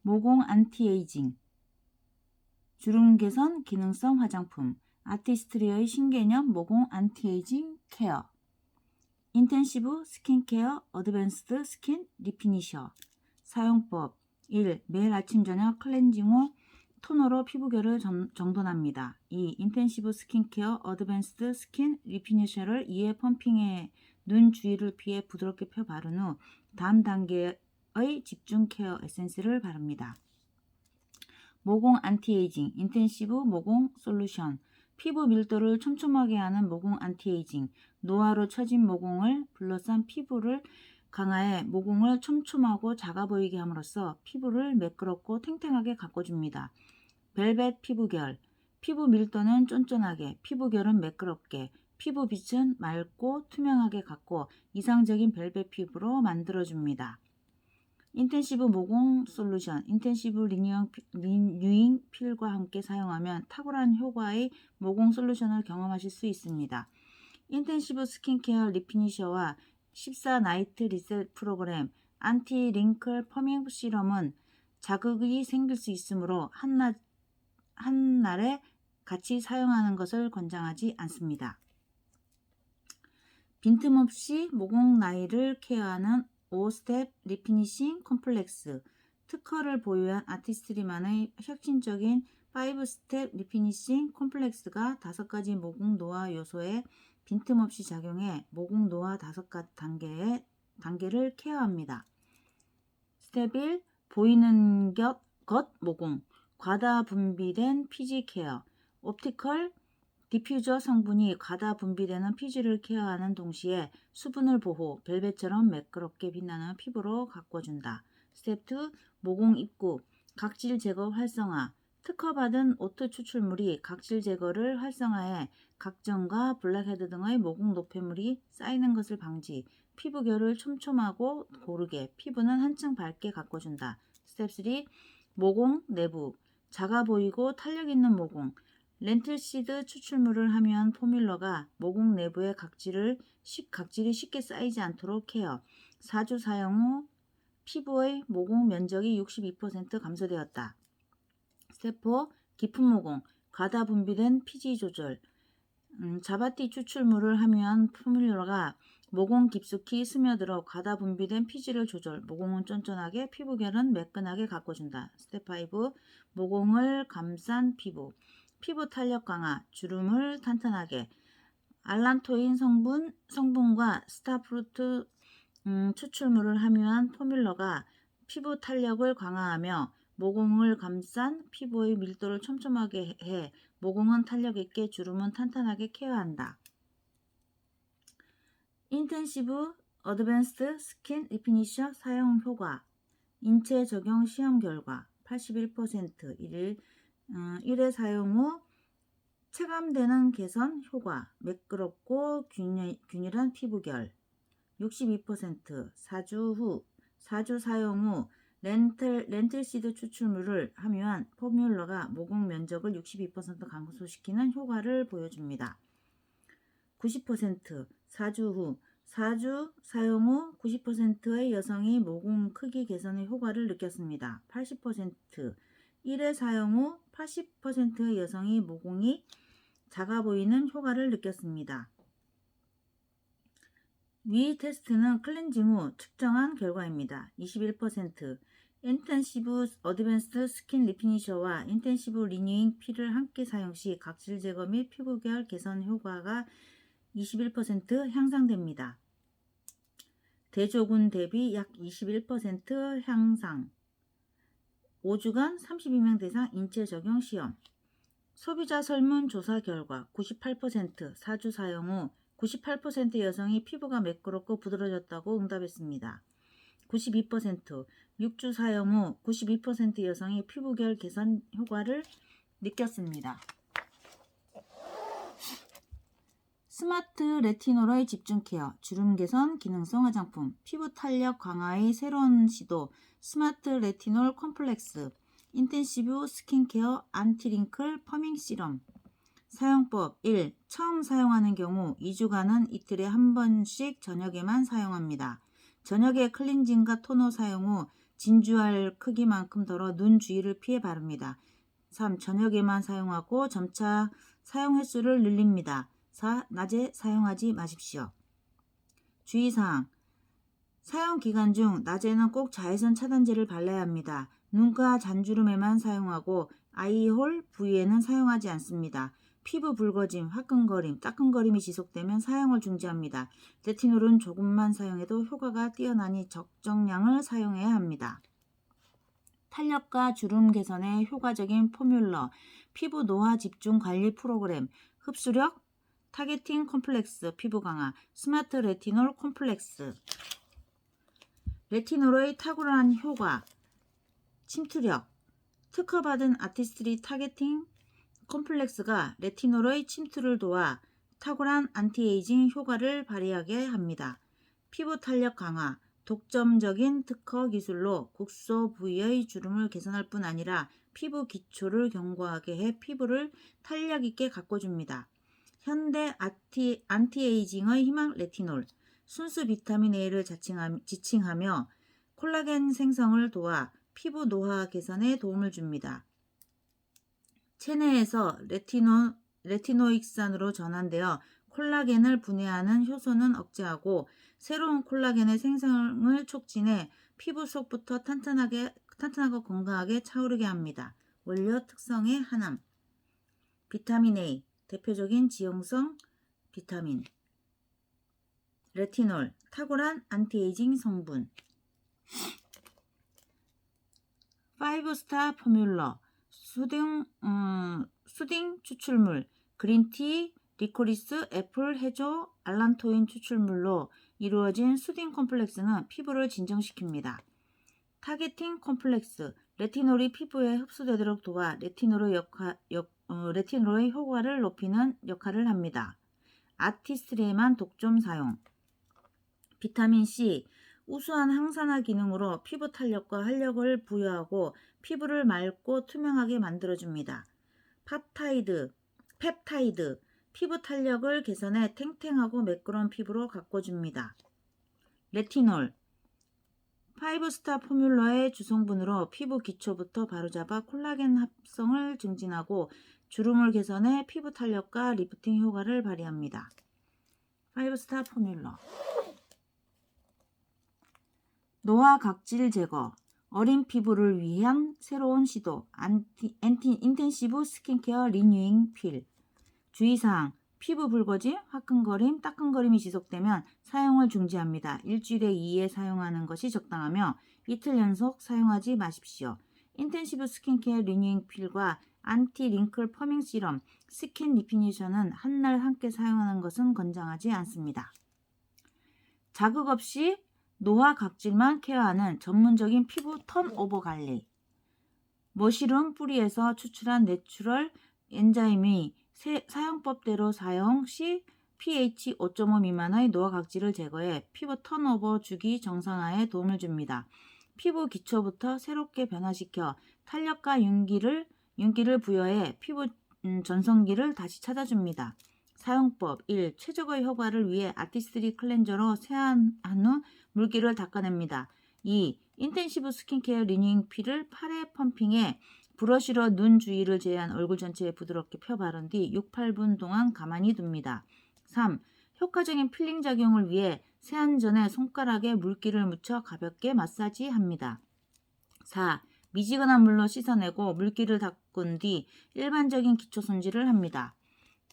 모공 안티에이징, 주름 개선 기능성 화장품, 아티스트리의 신개념 모공 안티에이징 케어, 인텐시브 스킨케어 어드밴스드 스킨 리피니셔. 사용법 1. 매일 아침 저녁 클렌징 후 토너로 피부결을 정돈합니다. 2. 인텐시브 스킨케어 어드밴스드 스킨 리피니셔를 2회 펌핑해 눈 주위를 피해 부드럽게 펴 바른 후 다음 단계의 집중 케어 에센스를 바릅니다. 모공 안티에이징 인텐시브 모공 솔루션. 피부 밀도를 촘촘하게 하는 모공 안티에이징. 노화로 처진 모공을 둘러싼 피부를 강화해 모공을 촘촘하고 작아 보이게 함으로써 피부를 매끄럽고 탱탱하게 가꿔줍니다. 벨벳 피부결. 피부 밀도는 쫀쫀하게, 피부결은 매끄럽게, 피부 빛은 맑고 투명하게 갖고 이상적인 벨벳 피부로 만들어줍니다. 인텐시브 모공 솔루션. 인텐시브 리뉴잉 필과 함께 사용하면 탁월한 효과의 모공 솔루션을 경험하실 수 있습니다. 인텐시브 스킨케어 리피니셔와 14 나이트 리셋 프로그램 안티 링클 퍼밍 시럼은 자극이 생길 수 있으므로 한날에 같이 사용하는 것을 권장하지 않습니다. 빈틈없이 모공 나이를 케어하는 5스텝 리피니싱 콤플렉스. 특허를 보유한 아티스트리만의 혁신적인 5스텝 리피니싱 콤플렉스가 5가지 모공 노화 요소에 빈틈없이 작용해 모공 노화 5단계를 케어합니다. 스텝 1. 보이는 것 모공. 과다 분비된 피지 케어. 옵티컬 디퓨저 성분이 과다 분비되는 피지를 케어하는 동시에 수분을 보호, 벨벳처럼 매끄럽게 빛나는 피부로 가꿔준다. 스텝 2. 모공 입구, 각질 제거 활성화. 특허받은 오토 추출물이 각질 제거를 활성화해 각점과 블랙헤드 등의 모공 노폐물이 쌓이는 것을 방지, 피부결을 촘촘하고 고르게, 피부는 한층 밝게 가꿔준다. 스텝 3. 모공 내부, 작아 보이고 탄력 있는 모공. 렌틸시드 추출물을 함유한 포뮬러가 모공 내부의 각질이 쉽게 쌓이지 않도록 케어. 4주 사용 후 피부의 모공 면적이 62% 감소되었다. 스텝 4. 깊은 모공, 과다 분비된 피지 조절. 자바티 추출물을 함유한 포뮬러가 모공 깊숙이 스며들어 과다 분비된 피지를 조절, 모공은 쫀쫀하게, 피부결은 매끈하게 가꿔준다. 스텝 5. 모공을 감싼 피부. 피부 탄력 강화, 주름을 탄탄하게. 알란토인 성분과 스타프루트 추출물을 함유한 포뮬러가 피부 탄력을 강화하며 모공을 감싼 피부의 밀도를 촘촘하게 해 모공은 탄력 있게, 주름은 탄탄하게 케어한다. 인텐시브 어드밴스드 스킨 리피니셔 사용 효과. 인체 적용 시험 결과 81%, 1회 사용 후 체감되는 개선 효과, 매끄럽고 균일한 피부결 62%, 4주 사용 후 렌틸시드 추출물을 함유한 포뮬러가 모공 면적을 62% 감소시키는 효과를 보여줍니다. 90%, 4주 사용 후 90%의 여성이 모공 크기 개선의 효과를 느꼈습니다. 80%, 1회 사용 후 80%의 여성이 모공이 작아 보이는 효과를 느꼈습니다. 위 테스트는 클렌징 후 측정한 결과입니다. 21%, 인텐시브 어드밴스드 스킨 리피니셔와 인텐시브 리뉴잉 필을 함께 사용 시 각질 제거 및 피부결 개선 효과가 21% 향상됩니다. 대조군 대비 약 21% 향상. 5주간 32명 대상 인체 적용 시험. 소비자 설문 조사 결과 98%, 4주 사용 후 98% 여성이 피부가 매끄럽고 부드러워졌다고 응답했습니다. 92%, 6주 사용 후 92% 여성이 피부결 개선 효과를 느꼈습니다. 스마트 레티놀의 집중 케어, 주름 개선 기능성 화장품, 피부 탄력 강화의 새로운 시도, 스마트 레티놀 콤플렉스, 인텐시브 스킨케어 안티링클 퍼밍 시럼. 사용법 1. 처음 사용하는 경우 2주간은 이틀에 한 번씩 저녁에만 사용합니다. 저녁에 클렌징과 토너 사용 후 진주알 크기만큼 덜어 눈 주위를 피해 바릅니다. 3. 저녁에만 사용하고 점차 사용 횟수를 늘립니다. 4. 낮에 사용하지 마십시오. 주의사항. 사용 기간 중 낮에는 꼭 자외선 차단제를 발라야 합니다. 눈가 잔주름에만 사용하고 아이홀 부위에는 사용하지 않습니다. 피부 붉어짐, 화끈거림, 따끔거림이 지속되면 사용을 중지합니다. 레티놀은 조금만 사용해도 효과가 뛰어나니 적정량을 사용해야 합니다. 탄력과 주름 개선에 효과적인 포뮬러, 피부 노화 집중 관리 프로그램, 흡수력, 타겟팅 콤플렉스, 피부 강화, 스마트 레티놀 콤플렉스. 레티놀의 탁월한 효과, 침투력, 특허받은 아티스트리 타겟팅 콤플렉스가 레티놀의 침투를 도와 탁월한 안티에이징 효과를 발휘하게 합니다. 피부 탄력 강화, 독점적인 특허 기술로 국소 부위의 주름을 개선할 뿐 아니라 피부 기초를 견고하게 해 피부를 탄력 있게 가꿔줍니다. 현대 안티에이징의 희망 레티놀, 순수 비타민 A를 지칭하며 콜라겐 생성을 도와 피부 노화 개선에 도움을 줍니다. 체내에서 레티노익산으로 전환되어 콜라겐을 분해하는 효소는 억제하고 새로운 콜라겐의 생성을 촉진해 피부 속부터 탄탄하고 건강하게 차오르게 합니다. 원료 특성의 하남. 비타민 A, 대표적인 지용성 비타민. 레티놀, 탁월한 안티에이징 성분. 5스타 포뮬러, 수딩 추출물, 그린티, 리코리스, 애플, 해조, 알란토인 추출물로 이루어진 수딩 콤플렉스는 피부를 진정시킵니다. 타겟팅 콤플렉스, 레티놀이 피부에 흡수되도록 도와 레티놀의 효과를 높이는 역할을 합니다. 아티스트리에만 독점 사용. 비타민C, 우수한 항산화 기능으로 피부 탄력과 활력을 부여하고 피부를 맑고 투명하게 만들어줍니다. 펩타이드, 피부 탄력을 개선해 탱탱하고 매끄러운 피부로 가꿔줍니다. 레티놀, 5스타 포뮬러의 주성분으로 피부 기초부터 바로잡아 콜라겐 합성을 증진하고 주름을 개선해 피부 탄력과 리프팅 효과를 발휘합니다. 5스타 포뮬러. 노화 각질 제거, 어린 피부를 위한 새로운 시도, 인텐시브 스킨케어 리뉴잉 필. 주의사항, 피부 붉어짐, 화끈거림, 따끔거림이 지속되면 사용을 중지합니다. 일주일에 2회 사용하는 것이 적당하며 이틀 연속 사용하지 마십시오. 인텐시브 스킨케어 리뉴잉 필과 안티 링클 퍼밍 시럼, 스킨 리피니션은 한날 함께 사용하는 것은 권장하지 않습니다. 자극 없이 노화 각질만 케어하는 전문적인 피부 턴오버 관리. 머시룸 뿌리에서 추출한 내추럴 엔자임이 사용법대로 사용 시 pH 5.5 미만의 노화 각질을 제거해 피부 턴오버 주기 정상화에 도움을 줍니다. 피부 기초부터 새롭게 변화시켜 탄력과 윤기를 부여해 피부 전성기를 다시 찾아줍니다. 사용법 1. 최적의 효과를 위해 아티스트리 클렌저로 세안한 후 물기를 닦아냅니다. 2. 인텐시브 스킨케어 리뉴잉 필을 팔에 펌핑해 브러쉬로 눈 주위를 제외한 얼굴 전체에 부드럽게 펴 바른 뒤 6, 8분 동안 가만히 둡니다. 3. 효과적인 필링 작용을 위해 세안 전에 손가락에 물기를 묻혀 가볍게 마사지합니다. 4. 미지근한 물로 씻어내고 물기를 닦은 뒤 일반적인 기초 손질을 합니다.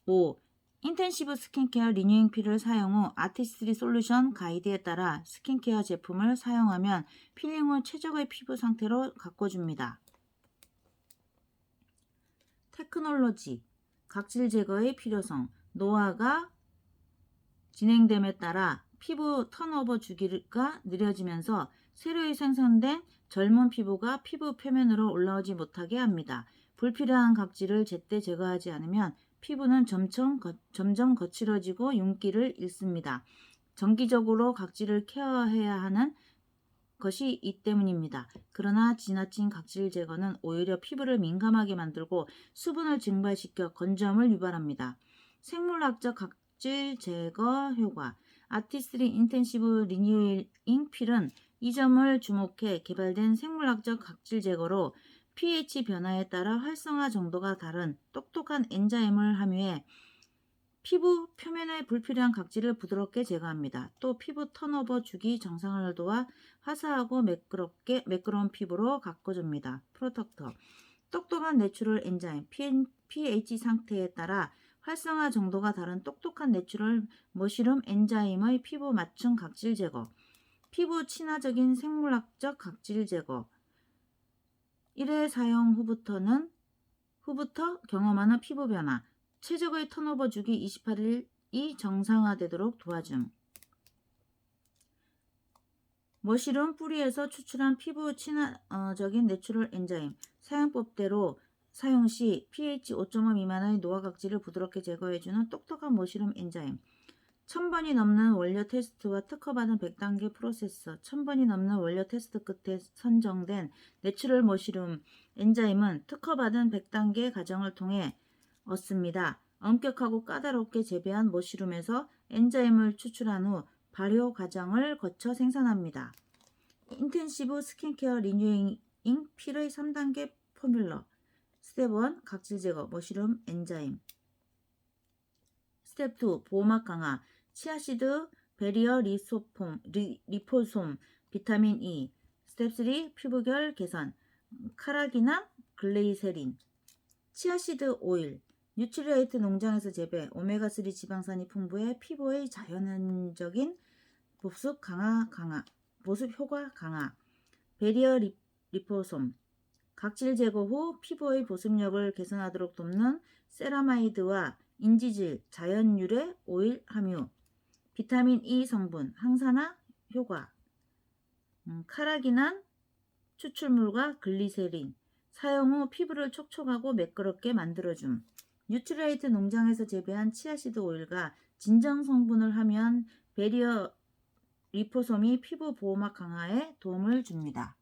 5. 인텐시브 스킨케어 리뉴잉 필을 사용 후 아티스트리 솔루션 가이드에 따라 스킨케어 제품을 사용하면 필링 후 최적의 피부 상태로 가꿔줍니다. 테크놀로지, 각질 제거의 필요성, 노화가 진행됨에 따라 피부 턴오버 주기가 느려지면서 새로이 생성된 젊은 피부가 피부 표면으로 올라오지 못하게 합니다. 불필요한 각질을 제때 제거하지 않으면 피부는 점점 거칠어지고 윤기를 잃습니다. 정기적으로 각질을 케어해야 하는 것이 이 때문입니다. 그러나 지나친 각질 제거는 오히려 피부를 민감하게 만들고 수분을 증발시켜 건조함을 유발합니다. 생물학적 각질 제거 효과. 아티스트리 인텐시브 리뉴잉 필은 이 점을 주목해 개발된 생물학적 각질 제거로 pH 변화에 따라 활성화 정도가 다른 똑똑한 엔자임을 함유해 피부 표면의 불필요한 각질을 부드럽게 제거합니다. 또 피부 턴오버 주기 정상을 도와 화사하고 매끄러운 피부로 가꿔줍니다. 프로덕터 똑똑한 내추럴 엔자임 pH 상태에 따라 활성화 정도가 다른 똑똑한 내추럴 머시룸 엔자임의 피부 맞춤 각질 제거 피부 친화적인 생물학적 각질 제거 1회 사용 후부터 경험하는 피부 변화 최적의 턴오버 주기 28일이 정상화되도록 도와줌. 머시룸 뿌리에서 추출한 피부 친화적인 내추럴 엔자임 사용법대로 사용 시 pH 5.5 미만의 노화 각질을 부드럽게 제거해주는 똑똑한 머시룸 엔자임 1000번이 넘는 원료 테스트와 특허받은 100단계 프로세서 1000번이 넘는 원료 테스트 끝에 선정된 내추럴 머시룸 엔자임은 특허받은 100단계 과정을 통해 얻습니다. 엄격하고 까다롭게 재배한 머시룸에서 엔자임을 추출한 후 발효 과정을 거쳐 생산합니다. 인텐시브 스킨케어 리뉴잉 필의 3단계 포뮬러 스텝 1 각질 제거 머시룸 엔자임 스텝 2 보호막 강화 치아시드 베리어 리포솜 비타민 E 스텝 3 피부결 개선 카라기나 글레이세린 치아시드 오일 뉴트리에이트 농장에서 재배 오메가3 지방산이 풍부해 피부의 자연적인 보습 효과 강화 베리어 리포솜 각질 제거 후 피부의 보습력을 개선하도록 돕는 세라마이드와 인지질 자연 유래 오일 함유 비타민 E 성분 항산화 효과 카라기난 추출물과 글리세린 사용 후 피부를 촉촉하고 매끄럽게 만들어줌 뉴트리에이트 농장에서 재배한 치아시드 오일과 진정 성분을 함유한 베리어 리포솜이 피부 보호막 강화에 도움을 줍니다.